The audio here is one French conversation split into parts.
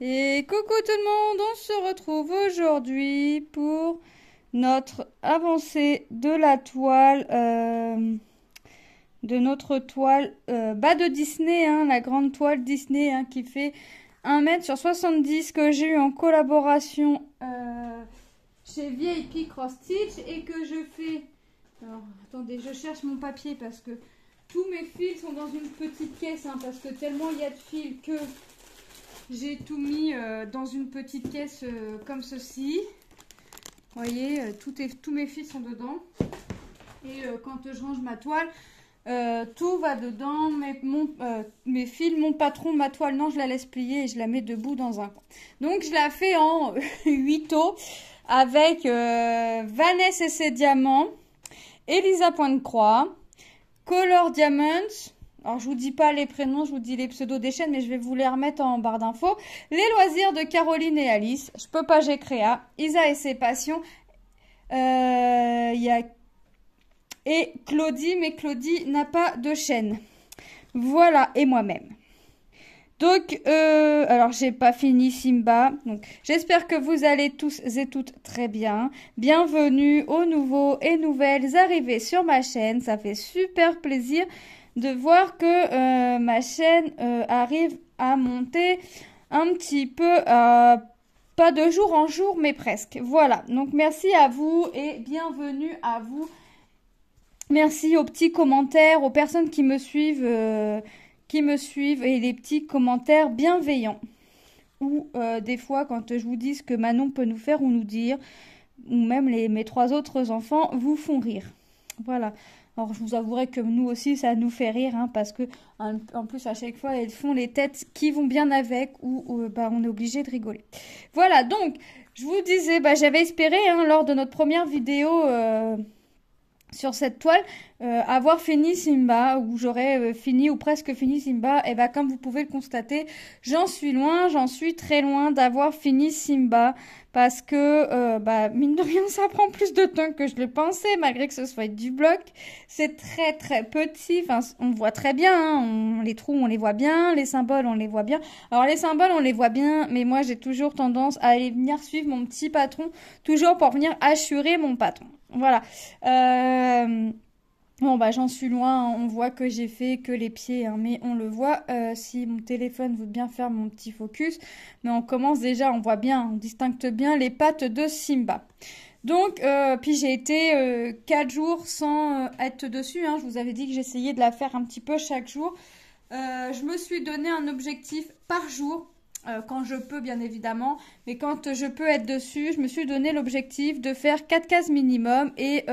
Et coucou tout le monde, on se retrouve aujourd'hui pour notre avancée de la toile, de notre toile de Disney, hein, la grande toile Disney hein, qui fait 1 m sur 70 que j'ai eu en collaboration chez VIP Cross Stitch et que je fais... Alors attendez, je cherche mon papier parce que tous mes fils sont dans une petite caisse hein, parce que tellement il y a de fils que... J'ai tout mis dans une petite caisse comme ceci. Vous voyez, tous mes fils sont dedans. Et quand je range ma toile, tout va dedans. Mes fils, mon patron, ma toile, non, je la laisse plier et je la mets debout dans un coin. Donc, je la fais en 8 os avec Vanessa et ses diamants, Elisa Pointe-Croix, Color Diamonds. Alors, je vous dis pas les prénoms, je vous dis les pseudos des chaînes, mais je vais vous les remettre en barre d'infos. Les loisirs de Caroline et Alice. Je peux pas, j'ai créa. Isa et ses passions. Et Claudie, mais Claudie n'a pas de chaîne. Voilà, et moi-même. Donc, alors j'ai pas fini Simba. Donc, j'espère que vous allez tous et toutes très bien. Bienvenue aux nouveaux et nouvelles arrivées sur ma chaîne. Ça fait super plaisir de voir que ma chaîne arrive à monter un petit peu, pas de jour en jour, mais presque. Voilà, donc merci à vous et bienvenue à vous. Merci aux petits commentaires, aux personnes qui me suivent et les petits commentaires bienveillants. Ou des fois, quand je vous dis ce que Manon peut nous faire ou nous dire, ou même mes 3 autres enfants vous font rire. Voilà. Alors, je vous avouerai que nous aussi, ça nous fait rire, hein, parce que, en plus, à chaque fois, elles font les têtes qui vont bien avec, ou on est obligé de rigoler. Voilà, donc, je vous disais, j'avais espéré, hein, lors de notre première vidéo sur cette toile, avoir fini Simba, ou j'aurais fini, ou presque fini Simba, et comme vous pouvez le constater, j'en suis loin, j'en suis très loin d'avoir fini Simba, parce que, mine de rien, ça prend plus de temps que je le pensais, malgré que ce soit du bloc. C'est très très petit, enfin, on voit très bien, hein, les trous, on les voit bien, les symboles, on les voit bien. Alors, les symboles, on les voit bien, mais moi, j'ai toujours tendance à aller venir suivre mon petit patron, toujours pour venir assurer mon patron. Voilà. Bon, j'en suis loin, hein. On voit que j'ai fait que les pieds, hein, mais on le voit si mon téléphone veut bien faire mon petit focus. Mais on commence déjà, on voit bien, on distingue bien les pattes de Simba. Donc, puis j'ai été 4 jours sans être dessus, hein. Je vous avais dit que j'essayais de la faire un petit peu chaque jour. Je me suis donné un objectif par jour. Quand je peux bien évidemment, mais quand je peux être dessus, je me suis donné l'objectif de faire 4 cases minimum et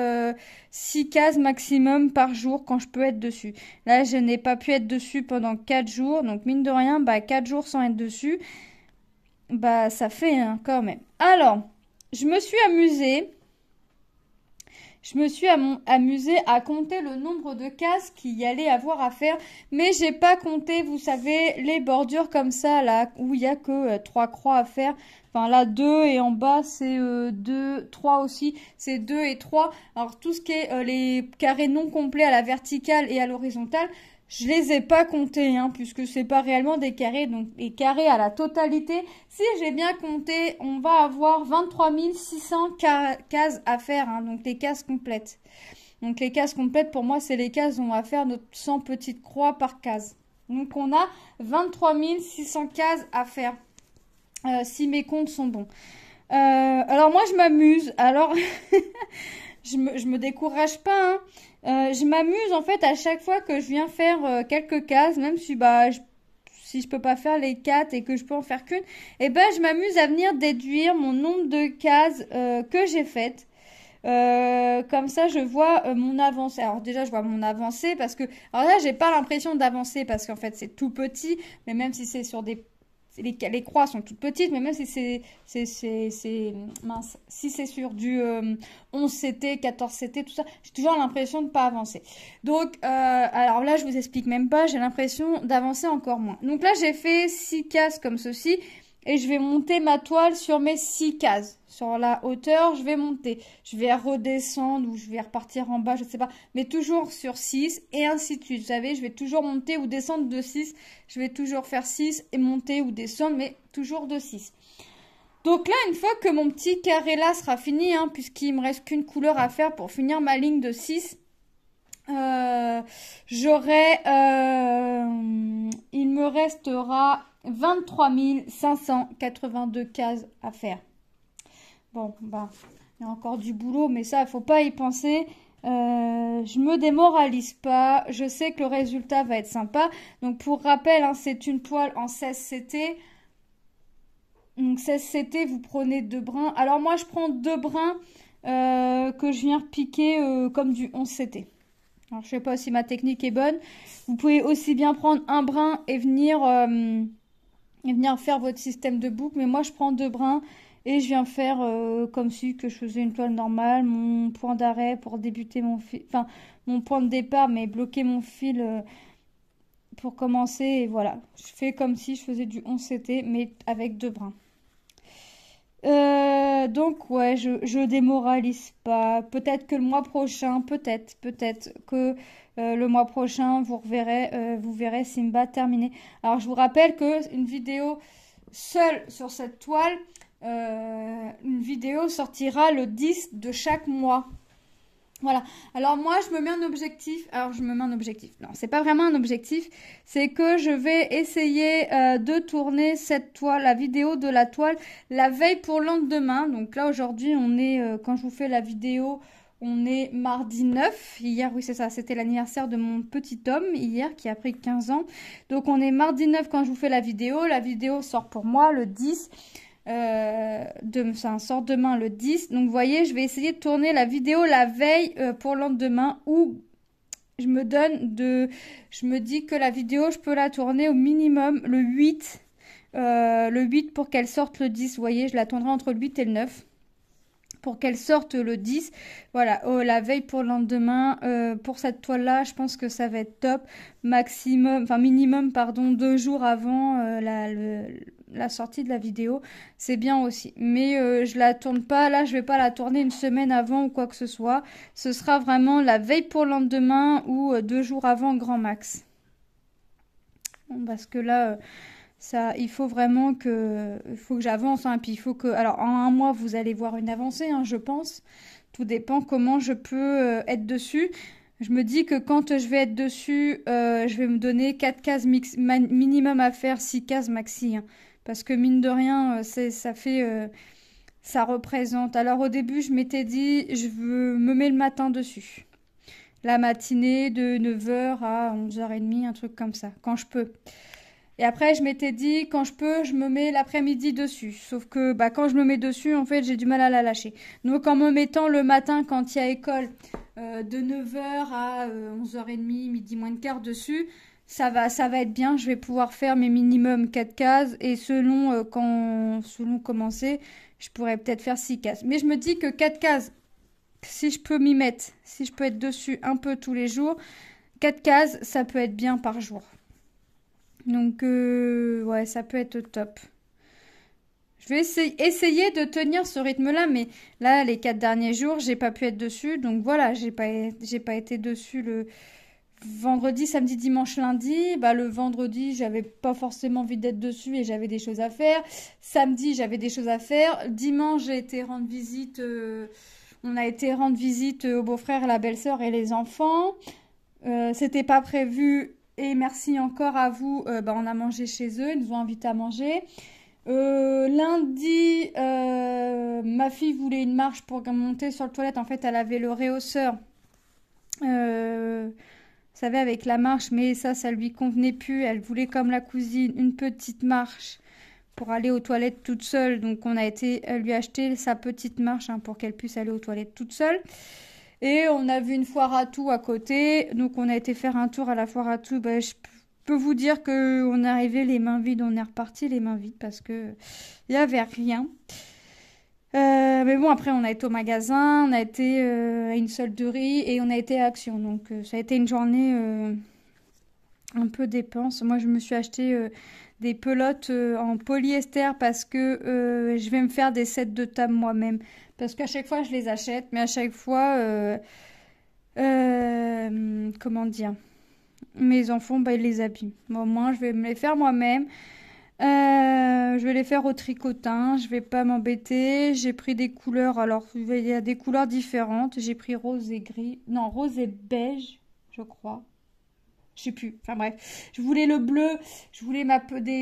6 cases maximum par jour quand je peux être dessus. Là, je n'ai pas pu être dessus pendant 4 jours, donc mine de rien, 4 jours sans être dessus, ça fait hein, quand même. Alors, je me suis amusée. amusée à compter le nombre de cases qu'il y allait avoir à faire, mais j'ai pas compté, vous savez, les bordures comme ça, là, où il y a que 3 croix à faire. Enfin, là, 2 et en bas, c'est 2, 3 aussi, c'est 2 et 3. Alors, tout ce qui est les carrés non complets à la verticale et à l'horizontale, je les ai pas comptés, hein, puisque c'est pas réellement des carrés, donc les carrés à la totalité. Si j'ai bien compté, on va avoir 23 600 cases à faire, hein, donc les cases complètes. Donc les cases complètes, pour moi, c'est les cases où on va faire notre 100 petites croix par case. Donc on a 23 600 cases à faire, si mes comptes sont bons. Alors moi, je m'amuse. Alors, je me décourage pas, hein. Je m'amuse en fait à chaque fois que je viens faire quelques cases, même si si je peux pas faire les 4 et que je peux en faire qu'une, je m'amuse à venir déduire mon nombre de cases que j'ai faites. Comme ça, je vois mon avancée. Alors déjà, je vois mon avancée parce que... Alors là, j'ai pas l'impression d'avancer parce qu'en fait, c'est tout petit, mais même si c'est sur des... Les croix sont toutes petites, mais même si mince, si c'est sur du 11CT, 14CT, tout ça, j'ai toujours l'impression de pas avancer. Donc, alors là, je vous explique même pas, j'ai l'impression d'avancer encore moins. Donc là, j'ai fait 6 cases comme ceci. et je vais monter ma toile sur mes 6 cases. Sur la hauteur, je vais monter. Je vais redescendre ou je vais repartir en bas, je ne sais pas. Mais toujours sur 6 et ainsi de suite. Vous savez, je vais toujours monter ou descendre de 6. Je vais toujours faire 6 et monter ou descendre, mais toujours de 6. Donc là, une fois que mon petit carré là sera fini, hein, puisqu'il me reste qu'une couleur à faire pour finir ma ligne de 6, il me restera 23 582 cases à faire. Bon, bah, il y a encore du boulot, mais ça, il faut pas y penser. Je me démoralise pas. Je sais que le résultat va être sympa. Donc, pour rappel, hein, c'est une toile en 16 CT. Donc, 16 CT, vous prenez 2 brins. Alors, moi, je prends 2 brins que je viens piquer comme du 11 CT. Alors, je sais pas si ma technique est bonne. Vous pouvez aussi bien prendre un brin et venir faire votre système de boucle. Mais moi, je prends 2 brins. Et je viens faire comme si que je faisais une toile normale, mon point d'arrêt pour débuter mon fil, enfin mon point de départ, mais bloquer mon fil pour commencer. Et voilà, je fais comme si je faisais du 11 CT, mais avec 2 brins. Donc ouais, je démoralise pas. Peut-être que le mois prochain, peut-être que le mois prochain, vous verrez Simba terminé. Alors je vous rappelle que une vidéo seule sur cette toile. Une vidéo sortira le 10 de chaque mois. Voilà. Alors moi, je me mets un objectif. Non, c'est pas vraiment un objectif. C'est que je vais essayer de tourner cette toile, la vidéo de la toile, la veille pour le lendemain. Donc là, aujourd'hui, on est, quand je vous fais la vidéo, on est mardi 9. Hier, oui, c'est ça, c'était l'anniversaire de mon petit homme, hier, qui a pris 15 ans. Donc on est mardi 9 quand je vous fais la vidéo. La vidéo sort pour moi le 10. Ça sort demain le 10. Donc vous voyez, je vais essayer de tourner la vidéo la veille pour le lendemain, où je me dis que la vidéo, je peux la tourner au minimum le 8. Le 8 pour qu'elle sorte le 10. Vous voyez, je la tournerai entre le 8 et le 9. Pour qu'elle sorte le 10. Voilà, la veille pour le lendemain. Pour cette toile-là, je pense que ça va être top. Minimum, 2 jours avant la sortie de la vidéo. C'est bien aussi. Mais je la tourne pas, là, je vais pas la tourner une semaine avant ou quoi que ce soit. Ce sera vraiment la veille pour le lendemain ou 2 jours avant, grand max. Bon, parce que là... ça, il faut vraiment que j'avance, hein, puis il faut que, alors en un mois vous allez voir une avancée, hein, je pense. Tout dépend comment je peux être dessus. Je me dis que quand je vais être dessus, je vais me donner 4 cases minimum à faire, 6 cases maxi, hein, parce que mine de rien, ça représente. Alors au début, je m'étais dit, me mets le matin dessus. La matinée de 9h à 11h30, un truc comme ça, quand je peux. Et après, je m'étais dit, quand je peux, je me mets l'après-midi dessus. Sauf que quand je me mets dessus, en fait, j'ai du mal à la lâcher. Donc, en me mettant le matin, quand il y a école, de 9h à 11h30, midi moins de quart dessus, ça va être bien. Je vais pouvoir faire mes minimum 4 cases. Et selon comment c'est, je pourrais peut-être faire 6 cases. Mais je me dis que 4 cases, si je peux m'y mettre, si je peux être dessus un peu tous les jours, 4 cases, ça peut être bien par jour. Donc, ouais, ça peut être top. Je vais essayer de tenir ce rythme-là, mais là, les 4 derniers jours, j'ai pas pu être dessus. Donc voilà, j'ai pas été dessus le vendredi, samedi, dimanche, lundi. Le vendredi, j'avais pas forcément envie d'être dessus et j'avais des choses à faire. Samedi, j'avais des choses à faire. Dimanche, j'ai été rendre visite. On a été rendre visite au beau-frère, la belle-sœur et les enfants. C'était pas prévu. Et merci encore à vous. On a mangé chez eux. Ils nous ont invités à manger. Lundi, ma fille voulait une marche pour monter sur le toilette. En fait, elle avait le réhausseur. Vous savez, avec la marche. Mais ça lui convenait plus. Elle voulait, comme la cousine, une petite marche pour aller aux toilettes toute seule. Donc, on a été lui acheter sa petite marche, hein, pour qu'elle puisse aller aux toilettes toute seule. Et on a vu une foire à tout à côté. Donc, on a été faire un tour à la foire à tout. Je peux vous dire qu'on est arrivé les mains vides. On est reparti les mains vides parce que il n'y avait rien. Mais bon, après, on a été au magasin. On a été à une solderie et on a été à Action. Donc, ça a été une journée un peu dépense. Moi, je me suis acheté des pelotes en polyester parce que je vais me faire des sets de table moi-même. Parce qu'à chaque fois, je les achète, mais à chaque fois, comment dire, mes enfants, bah, ils les abîment. Au moins, je vais me les faire moi-même. Je vais les faire au tricotin, je vais pas m'embêter. J'ai pris des couleurs, alors il y a des couleurs différentes. J'ai pris rose et gris, non, rose et beige, je crois. Je sais plus. Enfin bref, je voulais le bleu, je voulais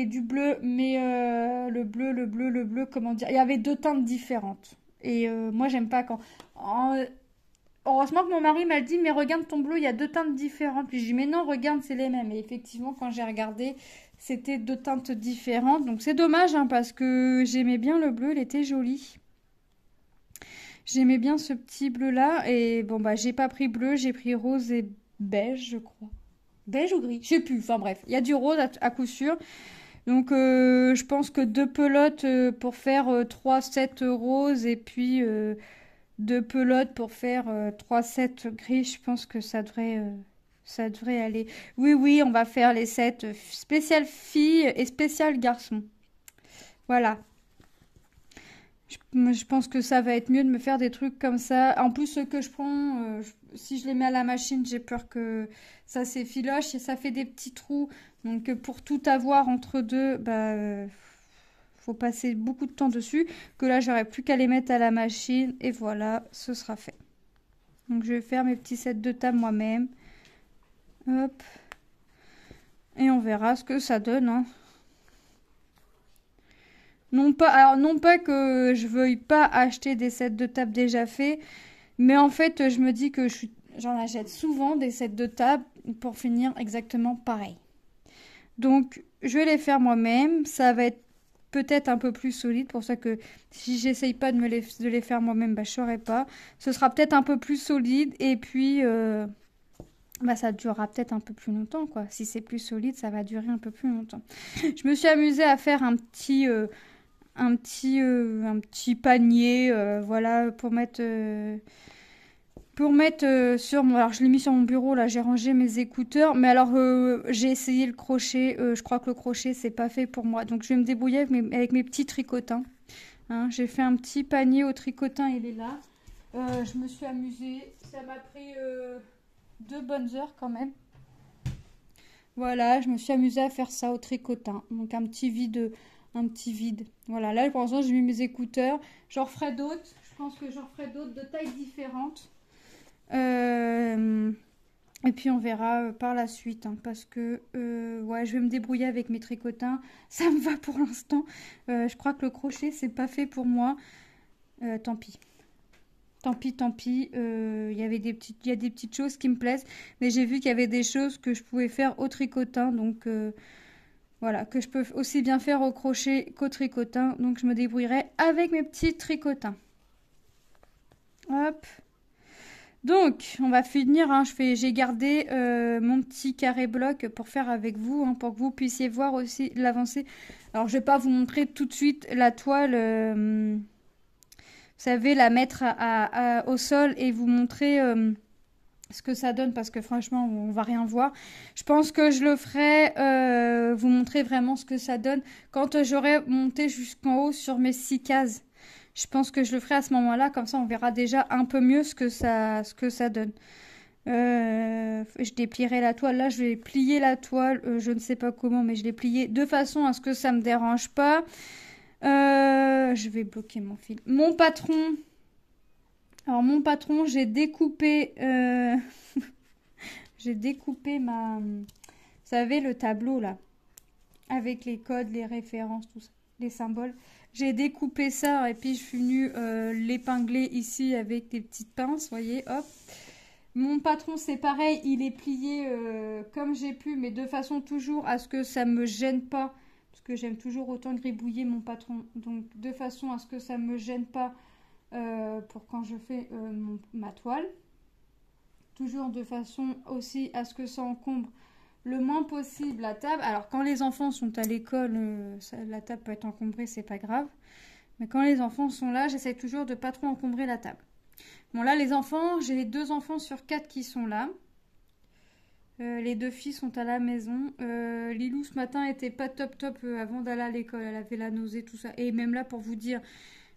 du bleu, mais le bleu, comment dire. Il y avait deux teintes différentes. Et moi, j'aime pas quand. Heureusement que mon mari m'a dit, mais regarde ton bleu, il y a deux teintes différentes. Puis j'ai dit, mais non, regarde, c'est les mêmes. Et effectivement, quand j'ai regardé, c'était deux teintes différentes. Donc c'est dommage, hein, parce que j'aimais bien le bleu, il était joli. J'aimais bien ce petit bleu-là. Et bon, bah, j'ai pas pris bleu, j'ai pris rose et beige, je crois. Beige ou gris? Je sais plus. Enfin bref, il y a du rose à coup sûr. Donc je pense que deux pelotes pour faire 3 sets roses et puis deux pelotes pour faire 3 sets gris. Je pense que ça devrait aller. Oui, oui, on va faire les sets spécial filles et spécial garçons. Voilà. Je pense que ça va être mieux de me faire des trucs comme ça. En plus, ceux que je prends, si je les mets à la machine, j'ai peur que ça s'effiloche et ça fait des petits trous. Donc, pour tout avoir entre deux, bah, faut passer beaucoup de temps dessus. Que là, j'aurai plus qu'à les mettre à la machine et voilà, ce sera fait. Donc, je vais faire mes petits sets de table moi-même. Hop. Et on verra ce que ça donne, hein. Non pas, alors non pas que je veuille pas acheter des sets de table déjà faits, mais en fait, je me dis que j'en achète souvent des sets de table pour finir exactement pareil. Donc, je vais les faire moi-même. Ça va être peut-être un peu plus solide. Pour ça que si j'essaye pas de les faire moi-même, bah, je saurais pas. Ce sera peut-être un peu plus solide. Et puis, bah, ça durera peut-être un peu plus longtemps, quoi. Si c'est plus solide, ça va durer un peu plus longtemps. Je me suis amusée à faire un petit panier, voilà, pour mettre sur mon... Alors, je l'ai mis sur mon bureau, là, j'ai rangé mes écouteurs. Mais alors, j'ai essayé le crochet. Je crois que le crochet, c'est pas fait pour moi. Donc, je vais me débrouiller avec mes petits tricotins. Hein, j'ai fait un petit panier au tricotin, il est là. Je me suis amusée. Ça m'a pris 2 bonnes heures quand même. Voilà, je me suis amusée à faire ça au tricotin. Donc, un petit vide. Un petit vide. Voilà, là, pour l'instant, j'ai mis mes écouteurs. J'en referai d'autres. Je pense que j'en ferai d'autres de tailles différentes. Et puis on verra par la suite, hein, parce que ouais, je vais me débrouiller avec mes tricotins. Ça me va pour l'instant. Je crois que le crochet, c'est pas fait pour moi. Tant pis. Tant pis, tant pis. Il y a des petites choses qui me plaisent, mais j'ai vu qu'il y avait des choses que je pouvais faire au tricotin, donc voilà, que je peux aussi bien faire au crochet qu'au tricotin. Donc je me débrouillerai avec mes petits tricotins. Hop. Donc, on va finir, hein. J'ai gardé mon petit carré bloc pour faire avec vous, hein, pour que vous puissiez voir aussi l'avancée. Alors, je vais pas vous montrer tout de suite la toile, vous savez, la mettre au sol et vous montrer ce que ça donne, parce que franchement, on va rien voir. Je pense que je le ferai, vous montrer vraiment ce que ça donne quand j'aurai monté jusqu'en haut sur mes 6 cases. Je pense que je le ferai à ce moment-là, comme ça on verra déjà un peu mieux ce que ça donne. Je déplierai la toile. Là, je vais plier la toile. Je ne sais pas comment, mais je l'ai pliée de façon à ce que ça me dérange pas. Je vais bloquer mon fil. Mon patron. Alors, mon patron, j'ai découpé... j'ai découpé vous savez, le tableau, là. Avec les codes, les références, tout ça. Les symboles. J'ai découpé ça et puis je suis venue l'épingler ici avec des petites pinces, voyez, hop. Mon patron, c'est pareil, il est plié comme j'ai pu, mais de façon toujours à ce que ça me gêne pas, parce que j'aime toujours autant gribouiller mon patron. Donc, de façon à ce que ça me gêne pas pour quand je fais ma toile. Toujours de façon aussi à ce que ça encombre le moins possible la table. Alors, quand les enfants sont à l'école, la table peut être encombrée, c'est pas grave. Mais quand les enfants sont là, j'essaie toujours de pas trop encombrer la table. Bon, là, les enfants, j'ai les 2 enfants sur 4 qui sont là. Les deux filles sont à la maison. Lilou ce matin était pas top avant d'aller à l'école. Elle avait la nausée, tout ça. Et même là, pour vous dire,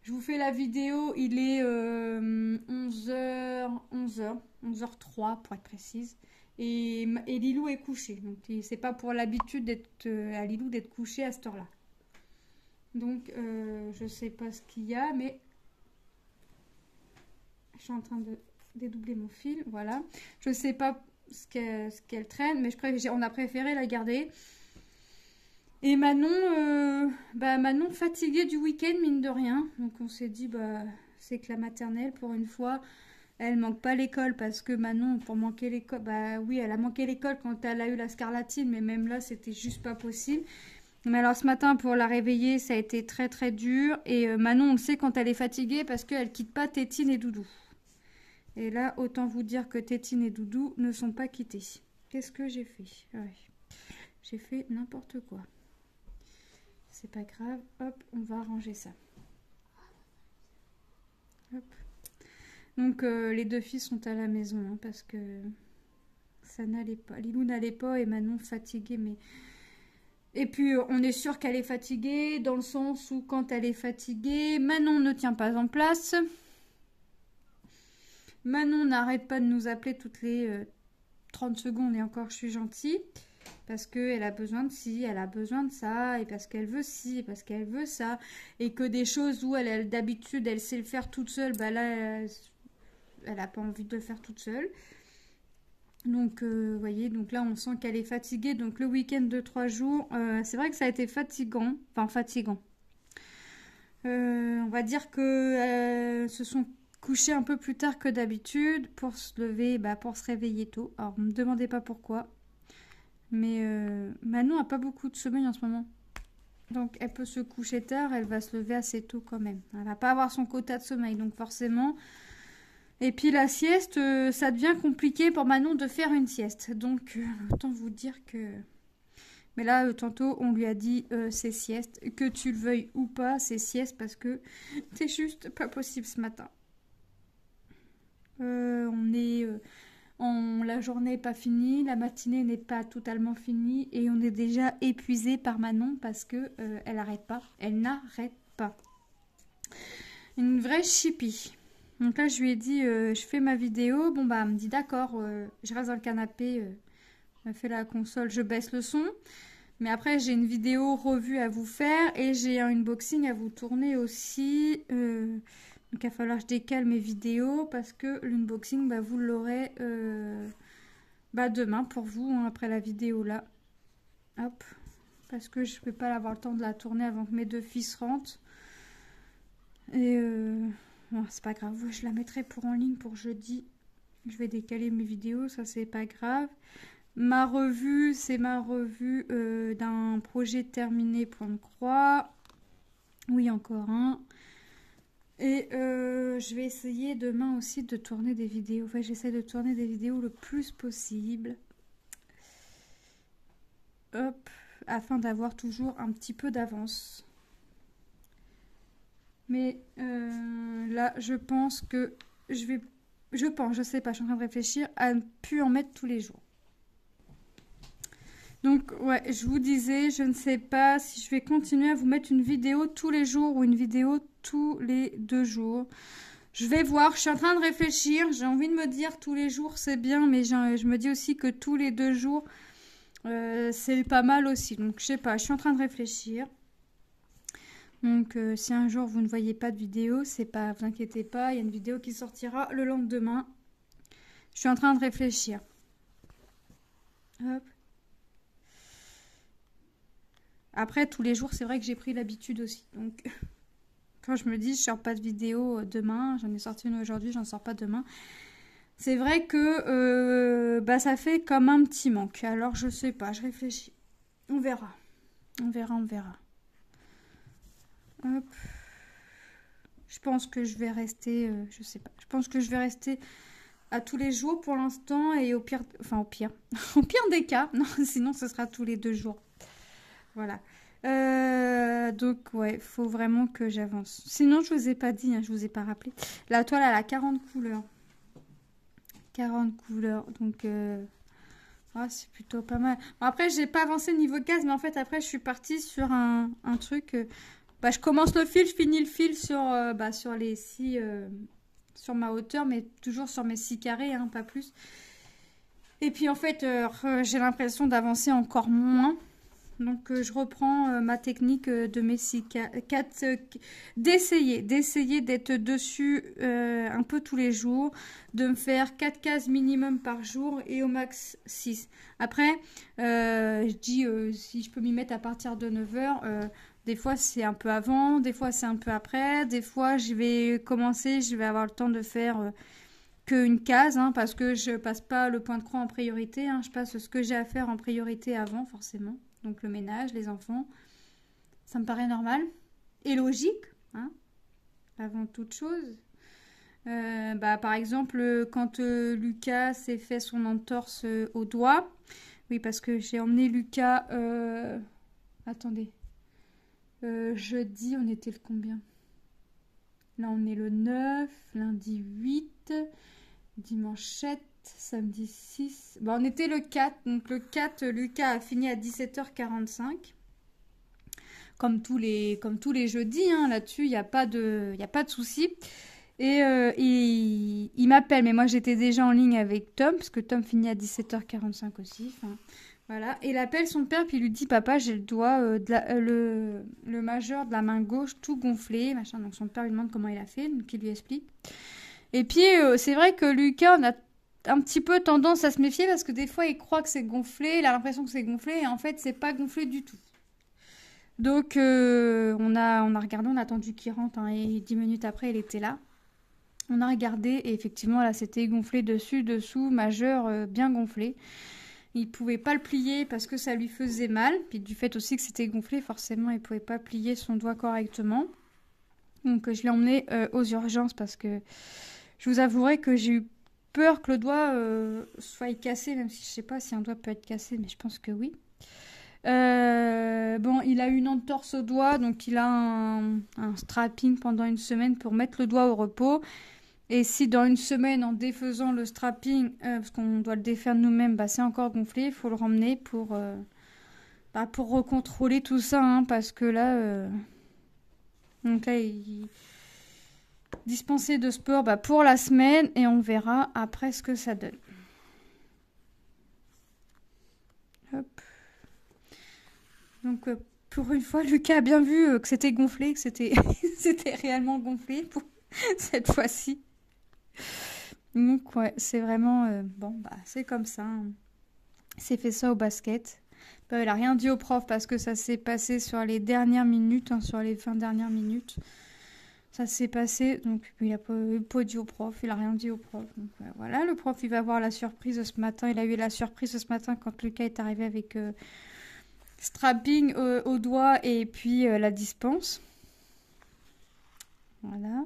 je vous fais la vidéo. Il est 11h03 pour être précise. Et Lilou est couchée. Donc c'est pas pour l'habitude d'être à Lilou d'être couchée à cette heure-là. Donc je sais pas ce qu'il y a, mais je suis en train de dédoubler mon fil. Voilà. Je sais pas ce qu'elle traîne, mais on a préféré la garder. Et Manon, Manon fatiguée du week-end, mine de rien. Donc on s'est dit, c'est que la maternelle, pour une fois, elle manque pas l'école, parce que Manon, pour manquer l'école, oui, elle a manqué l'école quand elle a eu la scarlatine, mais même là, c'était juste pas possible. Mais alors ce matin, pour la réveiller, ça a été très très dur. Et Manon, on le sait quand elle est fatiguée, parce qu'elle quitte pas Tétine et Doudou. Et là, autant vous dire que Tétine et Doudou ne sont pas quittés. Qu'est-ce que j'ai fait? J'ai fait n'importe quoi. C'est pas grave. Hop, on va ranger ça. Hop. Donc, les deux filles sont à la maison, hein, parce que ça n'allait pas. Lilou n'allait pas et Manon fatiguée, mais... Et puis, on est sûr qu'elle est fatiguée, dans le sens où quand elle est fatiguée, Manon ne tient pas en place. Manon n'arrête pas de nous appeler toutes les 30 secondes, et encore je suis gentille, parce qu'elle a besoin de ci, elle a besoin de ça, et parce qu'elle veut ci, et parce qu'elle veut ça, et que des choses où elle d'habitude elle sait le faire toute seule, là elle n'a pas envie de le faire toute seule. Donc vous voyez, donc là on sent qu'elle est fatiguée. Donc le week-end de 3 jours, c'est vrai que ça a été fatigant, on va dire que se sont coucher un peu plus tard que d'habitude pour se lever, pour se réveiller tôt. Alors, ne me demandez pas pourquoi. Mais Manon a pas beaucoup de sommeil en ce moment. Donc, elle peut se coucher tard, elle va se lever assez tôt quand même. Elle va pas avoir son quota de sommeil, donc forcément. Et puis la sieste, ça devient compliqué pour Manon de faire une sieste. Donc, autant vous dire que... Mais là, tantôt, on lui a dit c'est sieste. Que tu le veuilles ou pas, c'est sieste parce que c'est juste pas possible ce matin. La journée n'est pas finie, la matinée n'est pas totalement finie et on est déjà épuisé par Manon parce que elle n'arrête pas. Elle n'arrête pas. Une vraie chipie. Donc là, je lui ai dit, je fais ma vidéo. Bon, elle me dit d'accord, je reste dans le canapé, je fais la console, je baisse le son. Mais après, j'ai une vidéo revue à vous faire et j'ai un unboxing à vous tourner aussi. Donc, il va falloir que je décale mes vidéos parce que l'unboxing, vous l'aurez demain pour vous, hein, après la vidéo là. Hop. Parce que je ne peux pas avoir le temps de la tourner avant que mes deux fils rentrent. Et bon, c'est pas grave. Je la mettrai pour en ligne pour jeudi. Je vais décaler mes vidéos, ça c'est pas grave. Ma revue, c'est ma revue d'un projet terminé, point de croix. Oui, encore un. Et je vais essayer demain aussi de tourner des vidéos. Enfin, j'essaie de tourner des vidéos le plus possible. Hop, afin d'avoir toujours un petit peu d'avance. Mais là, je pense que je sais pas, je suis en train de réfléchir à ne plus en mettre tous les jours. Donc, ouais, je vous disais, je ne sais pas si je vais continuer à vous mettre une vidéo tous les jours ou une vidéo tous les 2 jours. Je vais voir, je suis en train de réfléchir. J'ai envie de me dire tous les jours c'est bien, mais je me dis aussi que tous les 2 jours, c'est pas mal aussi. Donc, je sais pas, je suis en train de réfléchir. Donc, si un jour vous ne voyez pas de vidéo, c'est pas, vous inquiétez pas, il y a une vidéo qui sortira le lendemain. Je suis en train de réfléchir. Hop. Après, tous les jours, c'est vrai que j'ai pris l'habitude aussi. Donc, quand je me dis, je sors pas de vidéo demain, j'en ai sorti une aujourd'hui, j'en sors pas demain. C'est vrai que ça fait comme un petit manque. Alors, je sais pas, je réfléchis. On verra. On verra. Hop. Je pense que je vais rester, je sais pas. Je pense que je vais rester à tous les jours pour l'instant et au pire des cas, non, sinon ce sera tous les 2 jours. Voilà. Donc, ouais, faut vraiment que j'avance. Sinon, je vous ai pas dit, hein, je vous ai pas rappelé. La toile, elle a 40 couleurs. 40 couleurs. Donc, Ah, c'est plutôt pas mal. Bon, après, j'ai pas avancé niveau gaz, mais en fait, après, je suis partie sur un truc. Bah, je commence le fil, je finis le fil sur, bah, sur les 6. Sur ma hauteur, mais toujours sur mes 6 carrés, hein, pas plus. Et puis, en fait, j'ai l'impression d'avancer encore moins. Donc, je reprends ma technique de mes 4. D'essayer d'être dessus un peu tous les jours, de me faire 4 cases minimum par jour et au max 6. Après, je dis si je peux m'y mettre à partir de 9h, des fois c'est un peu avant, des fois c'est un peu après, des fois je vais commencer, je vais avoir le temps de faire qu'une case, hein, parce que je passe pas le point de croix en priorité, hein, je passe ce que j'ai à faire en priorité avant forcément. Donc le ménage, les enfants, ça me paraît normal et logique, hein, avant toute chose. Bah, par exemple, quand Lucas s'est fait son entorse au doigt, oui, parce que j'ai emmené Lucas, attendez, jeudi, on était le combien? Là, on est le 9, lundi 8, dimanche 7, samedi 6. Bon, on était le 4. Donc, le 4, Lucas a fini à 17h45. Comme tous les jeudis, hein, là-dessus, il n'y a pas de souci. Et il m'appelle, mais moi j'étais déjà en ligne avec Tom, parce que Tom finit à 17h45 aussi. Voilà. Et il appelle son père, puis il lui dit: Papa, j'ai le doigt, le majeur de la main gauche tout gonflé. Machin. Donc son père lui demande comment il a fait, donc il lui explique. Et puis c'est vrai que Lucas, on a un petit peu tendance à se méfier, parce que des fois il croit que c'est gonflé, il a l'impression que c'est gonflé, et en fait c'est pas gonflé du tout. Donc on a regardé, on a attendu qu'il rentre, hein, et 10 minutes après il était là. On a regardé et effectivement là c'était gonflé dessus, dessous, majeur bien gonflé. Il pouvait pas le plier parce que ça lui faisait mal. Puis du fait aussi que c'était gonflé, forcément il pouvait pas plier son doigt correctement. Donc je l'ai emmené aux urgences parce que je vous avouerai que j'ai eu peur que le doigt soit cassé, même si je sais pas si un doigt peut être cassé, mais je pense que oui. Bon, il a eu une entorse au doigt, donc il a un strapping pendant une semaine pour mettre le doigt au repos. Et si dans une semaine, en défaisant le strapping, parce qu'on doit le défaire nous-mêmes, bah, c'est encore gonflé, il faut le ramener pour recontrôler tout ça, hein, parce que là, donc là, il dispensé de sport pour la semaine, et on verra après ce que ça donne. Hop. Donc, pour une fois, Lucas a bien vu que c'était gonflé, que c'était c'était réellement gonflé pour cette fois-ci. Donc, ouais, c'est vraiment... bon, bah, c'est comme ça. Hein. C'est fait ça au basket. Bah, il a rien dit au prof parce que ça s'est passé sur les dernières minutes, hein, sur les 20 dernières minutes. Ça s'est passé, donc il a pas dit au prof, il a rien dit au prof. Donc, voilà, le prof, il va avoir la surprise ce matin. Il a eu la surprise ce matin quand Lucas est arrivé avec... strapping au doigt et puis la dispense. Voilà.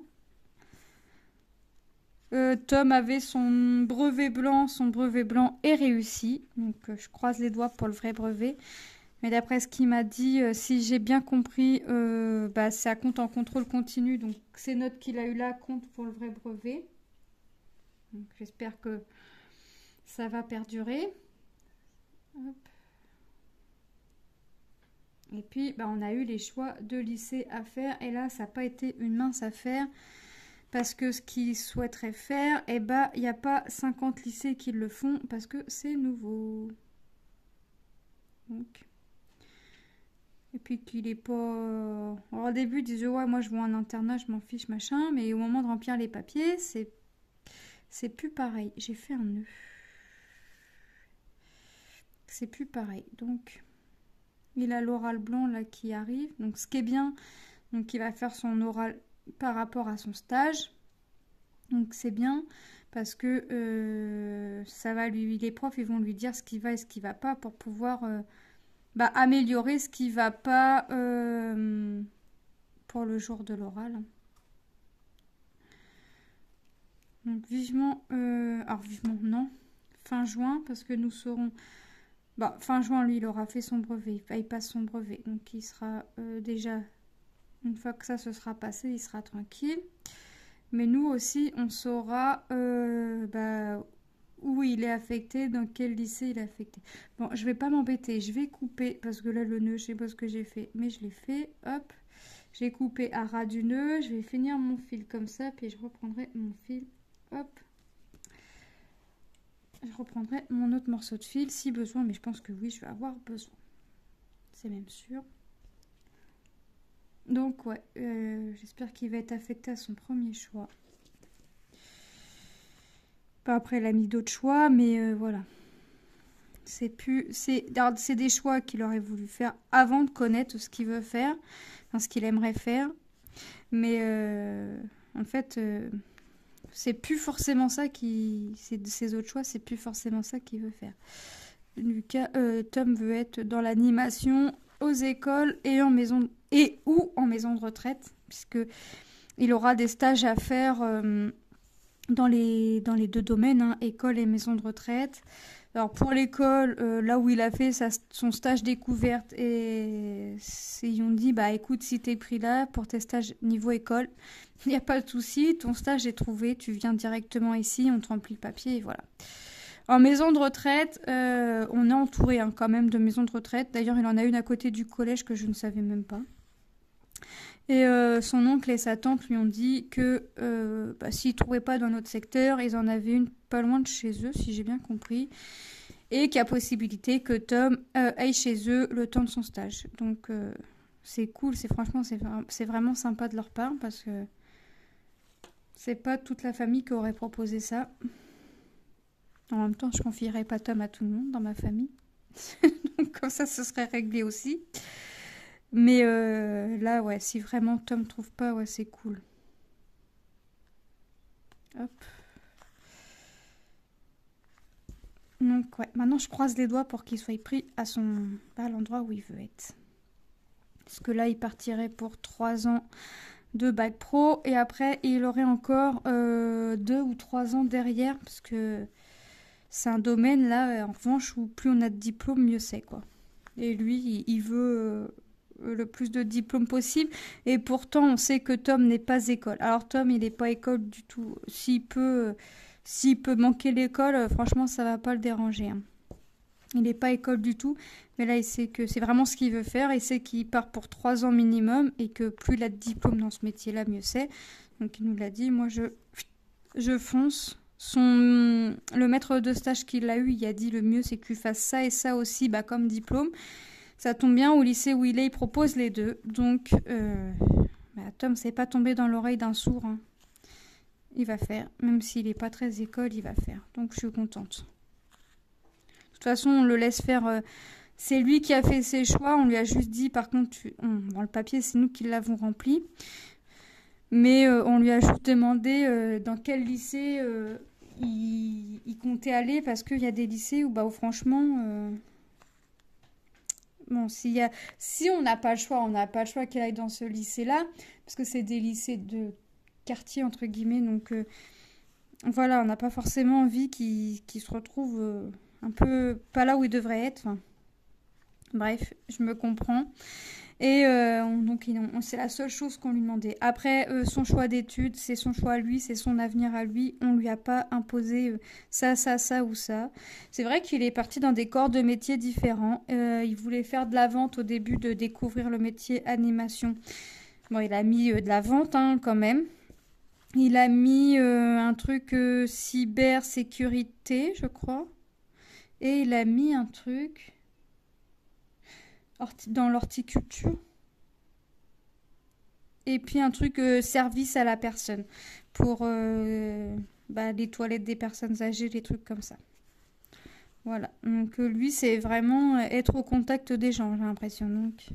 Tom avait son brevet blanc est réussi. Donc je croise les doigts pour le vrai brevet. Mais d'après ce qu'il m'a dit, si j'ai bien compris, ça compte en contrôle continu. Donc ces notes qu'il a eu là comptent pour le vrai brevet. Donc j'espère que ça va perdurer. Hop. Et puis, on a eu les choix de lycée à faire. Et là, ça n'a pas été une mince affaire. Parce que ce qu'ils souhaiteraient faire, il n'y a pas 50 lycées qui le font. Parce que c'est nouveau. Donc. Et puis qu'il est pas... Alors, au début, ils disaient, ouais, moi, je vois un internat, je m'en fiche, machin. Mais au moment de remplir les papiers, c'est plus pareil. J'ai fait un nœud. C'est plus pareil. Donc... Il a l'oral blanc là qui arrive. Donc ce qui est bien, donc il va faire son oral par rapport à son stage. Donc c'est bien parce que ça va les profs ils vont lui dire ce qui va et ce qui va pas pour pouvoir améliorer ce qui va pas pour le jour de l'oral. Donc vivement, alors vivement non, fin juin parce que nous serons... fin juin, lui, il aura fait son brevet. Il passe son brevet. Donc, il sera déjà... Une fois que ça se sera passé, il sera tranquille. Mais nous aussi, on saura où il est affecté, dans quel lycée il est affecté. Bon, je vais pas m'embêter, je vais couper, parce que là, le nœud, je sais pas ce que j'ai fait, mais je l'ai fait, hop. J'ai coupé à ras du nœud, je vais finir mon fil comme ça, puis je reprendrai mon fil, hop. Je reprendrai mon autre morceau de fil si besoin, mais je pense que oui, je vais avoir besoin. C'est même sûr. Donc ouais, j'espère qu'il va être affecté à son premier choix. Pas après, il a mis d'autres choix, mais voilà. C'est des choix qu'il aurait voulu faire avant de connaître ce qu'il veut faire, enfin, ce qu'il aimerait faire. Mais en fait, c'est plus forcément ça ces autres choix, c'est plus forcément ça qu'il veut faire. Lucas, Tom veut être dans l'animation, aux écoles et ou en maison de retraite, puisque il aura des stages à faire dans les deux domaines, hein, école et maison de retraite. Alors pour l'école, là où il a fait son stage découverte, et ils ont dit, bah écoute, si t'es pris là pour tes stages niveau école, il n'y a pas de souci, ton stage est trouvé, tu viens directement ici, on te remplit le papier et voilà. En maison de retraite, on est entouré hein, quand même de maisons de retraite. D'ailleurs, il en a une à côté du collège que je ne savais même pas. Et son oncle et sa tante lui ont dit que s'ils ne trouvaient pas dans notre secteur, ils en avaient une pas loin de chez eux, si j'ai bien compris. Et qu'il y a possibilité que Tom aille chez eux le temps de son stage. Donc c'est cool, c'est vraiment sympa de leur part parce que c'est pas toute la famille qui aurait proposé ça. En même temps, je confierais pas Tom à tout le monde dans ma famille. Donc comme ça, ce serait réglé aussi. Mais là, ouais, si vraiment Tom trouve pas, ouais, c'est cool. Hop. Donc, ouais, maintenant je croise les doigts pour qu'il soit pris à l'endroit où il veut être. Parce que là, il partirait pour 3 ans de bac pro. Et après, il aurait encore 2 ou 3 ans derrière. Parce que c'est un domaine, là, en revanche, où plus on a de diplômes, mieux c'est, quoi. Et lui, il veut le plus de diplômes possible. Et pourtant, on sait que Tom n'est pas école. Alors, Tom, il n'est pas école du tout. S'il peut manquer l'école, franchement, ça va pas le déranger. Hein. Il n'est pas école du tout. Mais là, il sait que c'est vraiment ce qu'il veut faire. Il sait qu'il part pour 3 ans minimum. Et que plus il a de diplômes dans ce métier-là, mieux c'est. Donc, il nous l'a dit. Moi, je fonce. Le maître de stage qu'il a eu, il a dit le mieux c'est que tu fasses ça et ça aussi comme diplôme. Ça tombe bien, au lycée où il propose les deux. Donc, Tom, c'est pas tombé dans l'oreille d'un sourd. Hein. Il va faire. Même s'il n'est pas très école, il va faire. Donc, je suis contente. De toute façon, on le laisse faire. C'est lui qui a fait ses choix. On lui a juste dit, par contre, dans le papier, c'est nous qui l'avons rempli. Mais on lui a juste demandé dans quel lycée il comptait aller, parce qu'il y a des lycées où franchement, bon, si on n'a pas le choix, on n'a pas le choix qu'il aille dans ce lycée-là, parce que c'est des lycées de quartier, entre guillemets, donc voilà, on n'a pas forcément envie qu'il se retrouve un peu pas là où il devrait être. Enfin, bref, je me comprends. Et donc, c'est la seule chose qu'on lui demandait. Après, son choix d'études, c'est son choix à lui, c'est son avenir à lui. On lui a pas imposé ça ou ça. C'est vrai qu'il est parti dans des corps de métiers différents. Il voulait faire de la vente au début, de découvrir le métier animation. Bon, il a mis de la vente hein, quand même. Il a mis un truc cybersécurité, je crois. Et il a mis un truc... dans l'horticulture. Et puis un truc service à la personne. Pour les toilettes des personnes âgées, les trucs comme ça. Voilà. Donc lui, c'est vraiment être au contact des gens, j'ai l'impression. Donc...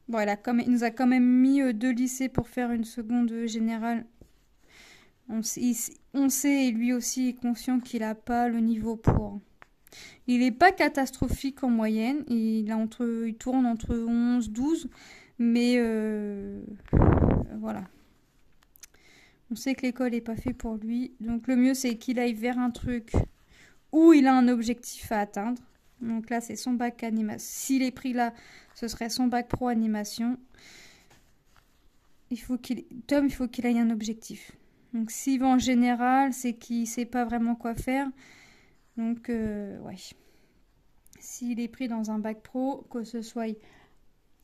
Bon, il nous a quand même mis 2 lycées pour faire une seconde générale. On sait, et lui aussi est conscient qu'il n'a pas le niveau pour... Il n'est pas catastrophique en moyenne. Il tourne entre 11, 12. Mais voilà. On sait que l'école n'est pas fait pour lui. Donc le mieux, c'est qu'il aille vers un truc où il a un objectif à atteindre. Donc là, c'est son bac animation. S'il est pris là, ce serait son bac pro animation. Tom, il faut qu'il ait un objectif. Donc s'il va en général, c'est qu'il sait pas vraiment quoi faire. Donc ouais. S'il est pris dans un bac pro, que ce soit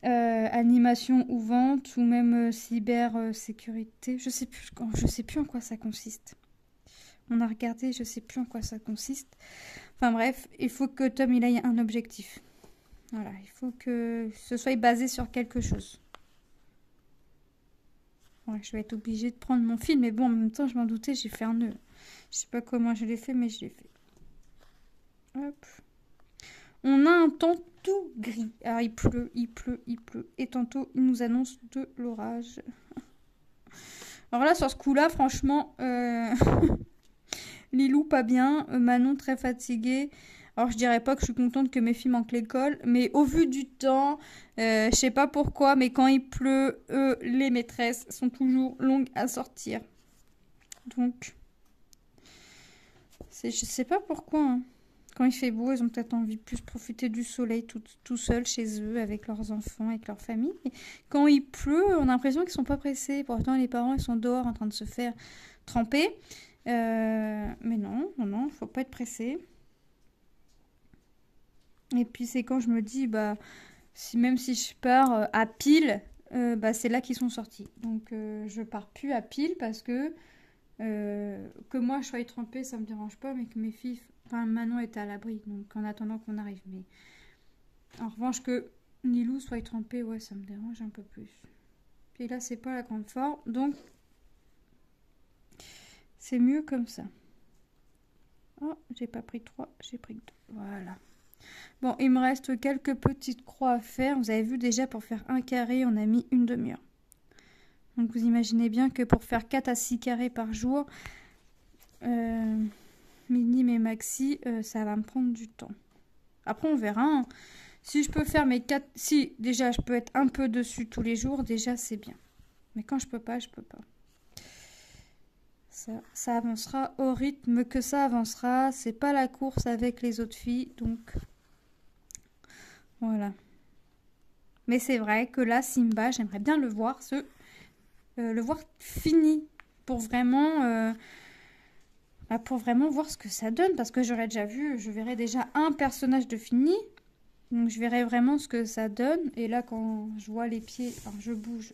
animation ou vente, ou même cybersécurité, je sais plus en quoi ça consiste. On a regardé, je sais plus en quoi ça consiste. Enfin bref, il faut que Tom il ait un objectif. Voilà, il faut que ce soit basé sur quelque chose. Ouais, je vais être obligée de prendre mon fil, mais bon, en même temps, je m'en doutais, j'ai fait un nœud. Je sais pas comment je l'ai fait, mais je l'ai fait. Hop. On a un temps tout gris. Alors, il pleut, il pleut, il pleut. Et tantôt, il nous annonce de l'orage. Alors là, sur ce coup-là, franchement, Lilou pas bien, Manon très fatiguée. Alors je dirais pas que je suis contente que mes filles manquent l'école, mais au vu du temps, je sais pas pourquoi, mais quand il pleut, les maîtresses sont toujours longues à sortir. Donc, je sais pas pourquoi. Hein. Quand il fait beau, ils ont peut-être envie de plus profiter du soleil tout seuls chez eux, avec leurs enfants, avec leur famille. Et quand il pleut, on a l'impression qu'ils sont pas pressés. Pourtant, les parents, ils sont dehors en train de se faire tremper. Mais non, faut pas être pressé. Et puis c'est quand je me dis, bah, même si je pars à pile, bah, c'est là qu'ils sont sortis. Donc je pars plus à pile parce que moi je sois trempée, ça me dérange pas, mais que mes filles, enfin Manon est à l'abri, donc en attendant qu'on arrive. Mais en revanche que Nilou soit trempée, ouais, ça me dérange un peu plus. Puis là c'est pas la grande forme, donc c'est mieux comme ça. Oh, j'ai pas pris 3, j'ai pris 2. Voilà. Bon, il me reste quelques petites croix à faire. Vous avez vu déjà, pour faire un carré, on a mis une demi-heure. Donc vous imaginez bien que pour faire 4 à 6 carrés par jour, minime et maxi, ça va me prendre du temps. Après, on verra. Hein. Si je peux faire mes 4... Si, déjà, je peux être un peu dessus tous les jours, déjà, c'est bien. Mais quand je peux pas, je peux pas. Ça avancera au rythme que ça avancera. C'est pas la course avec les autres filles, donc... Voilà. Mais c'est vrai que là, Simba, j'aimerais bien le voir fini pour vraiment voir ce que ça donne. Parce que j'aurais déjà vu, je verrais déjà un personnage de fini. Donc je verrais vraiment ce que ça donne. Et là, quand je vois les pieds, enfin je bouge.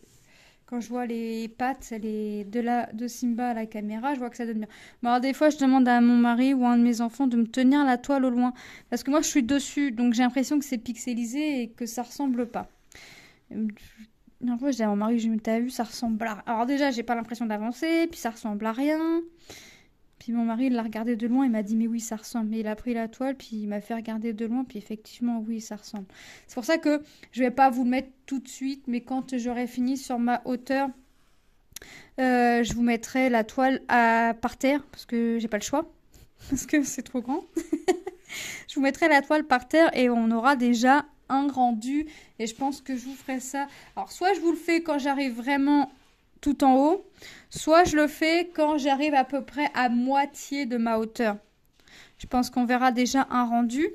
Quand je vois les pattes de Simba à la caméra, je vois que ça donne bien. Bon, alors des fois, je demande à mon mari ou à un de mes enfants de me tenir la toile au loin. Parce que moi, je suis dessus, donc j'ai l'impression que c'est pixelisé et que ça ressemble pas. Une fois, je dis à mon mari, t'as vu, ça ressemble à... Alors déjà, j'ai pas l'impression d'avancer, puis ça ressemble à rien. Puis mon mari, il l'a regardé de loin, il m'a dit, mais oui, ça ressemble. Mais il a pris la toile, puis il m'a fait regarder de loin, puis effectivement, oui, ça ressemble. C'est pour ça que je vais pas vous le mettre tout de suite, mais quand j'aurai fini sur ma hauteur, je vous mettrai la toile par terre, parce que j'ai pas le choix, parce que c'est trop grand. Je vous mettrai la toile par terre et on aura déjà un rendu. Et je pense que je vous ferai ça. Alors, soit je vous le fais quand j'arrive vraiment tout en haut, soit je le fais quand j'arrive à peu près à moitié de ma hauteur. Je pense qu'on verra déjà un rendu.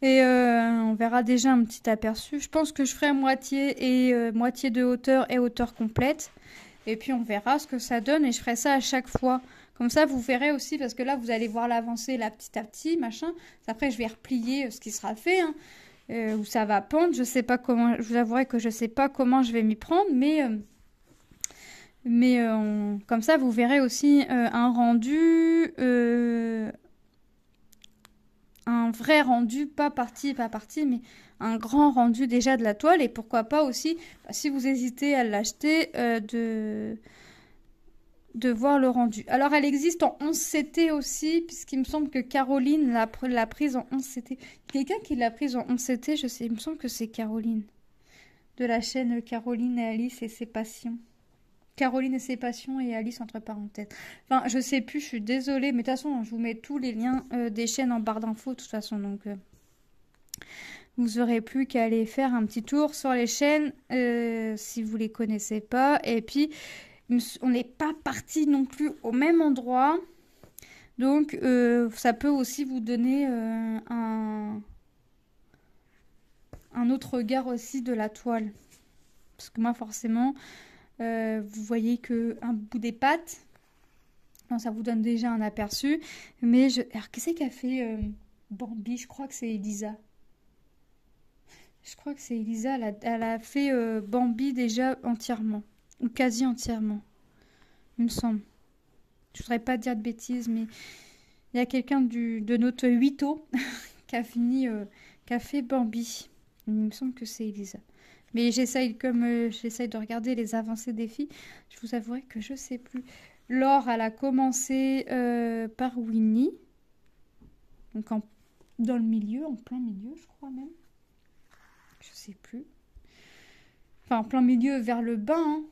Et on verra déjà un petit aperçu. Je pense que je ferai moitié et moitié de hauteur et hauteur complète. Et puis on verra ce que ça donne et je ferai ça à chaque fois. Comme ça, vous verrez aussi, parce que là, vous allez voir l'avancée là petit à petit, machin. Après, je vais replier ce qui sera fait, hein, où ça va pendre. Je sais pas comment, je vous avouerai que je sais pas comment je vais m'y prendre, mais comme ça, vous verrez aussi un rendu, un vrai rendu, pas partie, mais un grand rendu déjà de la toile. Et pourquoi pas aussi, si vous hésitez à l'acheter, de voir le rendu. Alors, elle existe en 11CT aussi, puisqu'il me semble que Caroline l'a prise en 11CT. Quelqu'un qui l'a prise en 11CT, je sais, il me semble que c'est Caroline. De la chaîne Caroline et Alice et ses passions. Caroline et ses passions et Alice entre parenthèses. Enfin, je sais plus, je suis désolée, mais de toute façon, je vous mets tous les liens des chaînes en barre d'infos, de toute façon, donc... vous aurez plus qu'à aller faire un petit tour sur les chaînes, si vous les connaissez pas. Et puis... on n'est pas parti non plus au même endroit. Donc, ça peut aussi vous donner un autre regard aussi de la toile. Parce que moi, forcément, Vous voyez que un bout des pattes. Non, ça vous donne déjà un aperçu. Mais alors, qu'est-ce qu'a fait Bambi? Je crois que c'est Elisa. Je crois que c'est Elisa. Elle a fait Bambi déjà entièrement. Ou quasi entièrement. Il me semble. Je voudrais pas dire de bêtises, mais il y a quelqu'un de notre 8 qui a fini, qui a fait Bambi. Il me semble que c'est Elisa. Mais j'essaye, comme j'essaye de regarder les avancées des filles, je vous avouerai que je sais plus. Laure, elle a commencé par Winnie. Donc dans le milieu, en plein milieu, je crois même. Je sais plus. Enfin, en plein milieu, vers le bas. Hein.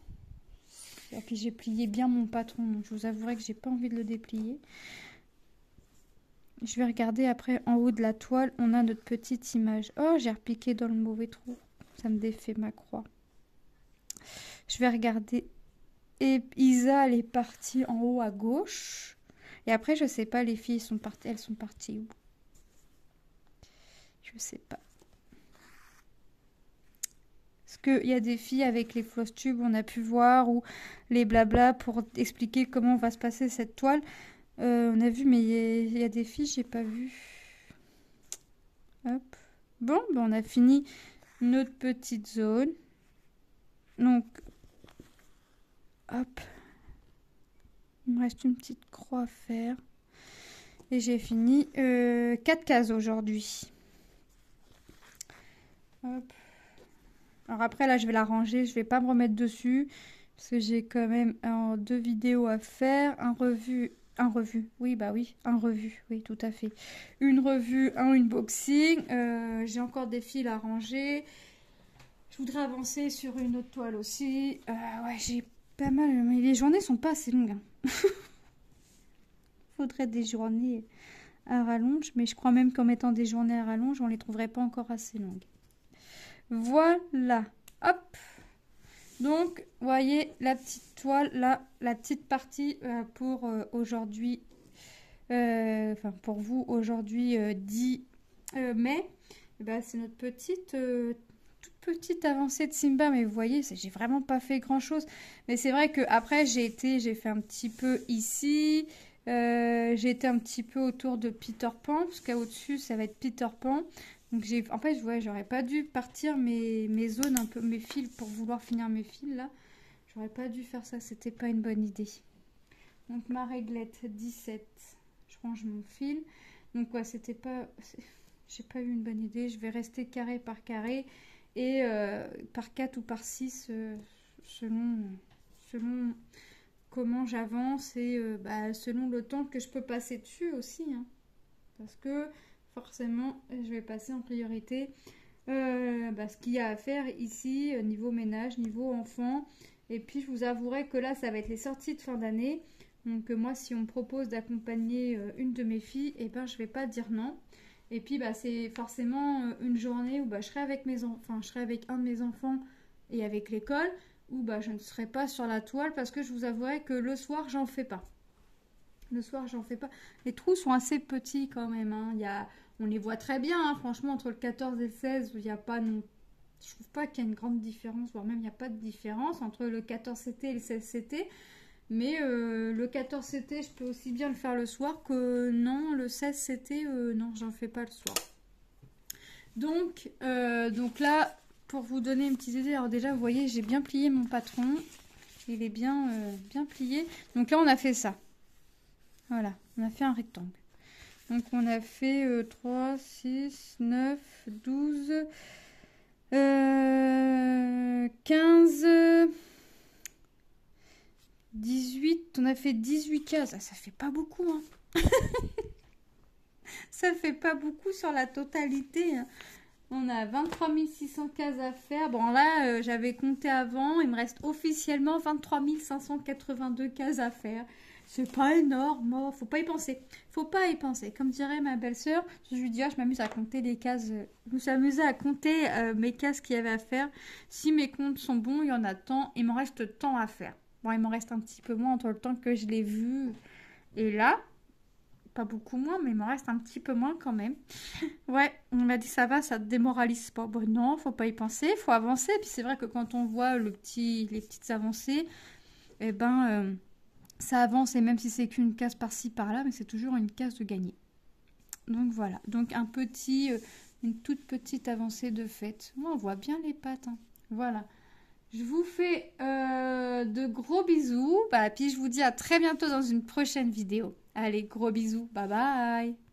Et puis j'ai plié bien mon patron. Donc je vous avouerai que j'ai pas envie de le déplier. Je vais regarder après en haut de la toile. On a notre petite image. Oh, j'ai repiqué dans le mauvais trou. Ça me défait ma croix. Je vais regarder. Et Isa, elle est partie en haut à gauche. Et après, je sais pas, les filles sont parties. Elles sont parties où? Je sais pas. Parce qu'il y a des filles avec les floss tubes, on a pu voir, ou les blabla pour expliquer comment va se passer cette toile. On a vu, mais il y a des filles, j'ai pas vu. Hop. Bon, ben on a fini notre petite zone. Donc, hop. Il me reste une petite croix à faire. Et j'ai fini 4 cases aujourd'hui. Hop. Alors après, là, je vais la ranger. Je vais pas me remettre dessus. Parce que j'ai quand même 2 vidéos à faire. Un revue. Oui, bah oui. Un revue. Oui, tout à fait. Une revue, un unboxing. J'ai encore des fils à ranger. Je voudrais avancer sur une autre toile aussi. Ouais, j'ai pas mal. Mais les journées sont pas assez longues. Hein. Faudrait des journées à rallonge. Mais je crois même qu'en mettant des journées à rallonge, on les trouverait pas encore assez longues. Voilà. Hop. Donc, vous voyez la petite toile, là, la petite partie pour aujourd'hui, enfin pour vous, aujourd'hui 10 mai. Et ben, c'est notre toute petite avancée de Simba, mais vous voyez, j'ai vraiment pas fait grand chose. Mais c'est vrai que après j'ai fait un petit peu ici, j'ai été un petit peu autour de Peter Pan, parce qu'au-dessus ça va être Peter Pan. Donc en fait, ouais, j'aurais pas dû partir mes zones, un peu mes fils, pour vouloir finir mes fils là. J'aurais pas dû faire ça, c'était pas une bonne idée. Donc ma réglette 17, je range mon fil. Donc ouais, c'était pas, j'ai pas eu une bonne idée. Je vais rester carré par carré et par 4 ou par 6 selon comment j'avance et selon le temps que je peux passer dessus aussi. Hein. Parce que forcément, je vais passer en priorité ce qu'il y a à faire ici, niveau ménage, niveau enfant. Et puis, je vous avouerai que là, ça va être les sorties de fin d'année. Donc, moi, si on me propose d'accompagner une de mes filles, eh ben, je vais pas dire non. Et puis, c'est forcément une journée où je serai avec je serai avec un de mes enfants et avec l'école, où je ne serai pas sur la toile parce que je vous avouerai que le soir, j'en fais pas. Le soir, j'en fais pas. Les trous sont assez petits quand même. Hein. On les voit très bien. Hein. Franchement, entre le 14 et le 16, il n'y a pas non. Je trouve pas qu'il y a une grande différence, voire même il n'y a pas de différence entre le 14 CT et le 16 CT. Mais le 14 CT, je peux aussi bien le faire le soir que non, le 16 CT, non, j'en fais pas le soir. Donc là, pour vous donner une petite idée, alors déjà, vous voyez, j'ai bien plié mon patron. Il est bien plié. Donc là, on a fait ça. Voilà, on a fait un rectangle. Donc on a fait 3, 6, 9, 12, 15, 18. On a fait 18 cases. Ça fait pas beaucoup. Hein. Ça fait pas beaucoup sur la totalité. Hein. On a 23 600 cases à faire. Bon là, j'avais compté avant. Il me reste officiellement 23 582 cases à faire. C'est pas énorme, faut pas y penser. Faut pas y penser. Comme dirait ma belle-sœur, je lui dis, je m'amuse à compter les cases. Je me suis amusée à compter mes cases qu'il y avait à faire. Si mes comptes sont bons, il y en a tant. Il m'en reste tant à faire. Bon, il m'en reste un petit peu moins entre le temps que je l'ai vu et là. Pas beaucoup moins, mais il me reste un petit peu moins quand même. Ouais, on m'a dit ça va, ça te démoralise pas. Bon, non, faut pas y penser, faut avancer. Puis c'est vrai que quand on voit les petites avancées, eh ben, ça avance. Et même si c'est qu'une case par-ci, par-là, mais c'est toujours une case de gagner. Donc voilà, donc une toute petite avancée de fait. On voit bien les pattes, hein. Voilà. Je vous fais de gros bisous. Bah, puis je vous dis à très bientôt dans une prochaine vidéo. Allez, gros bisous. Bye bye.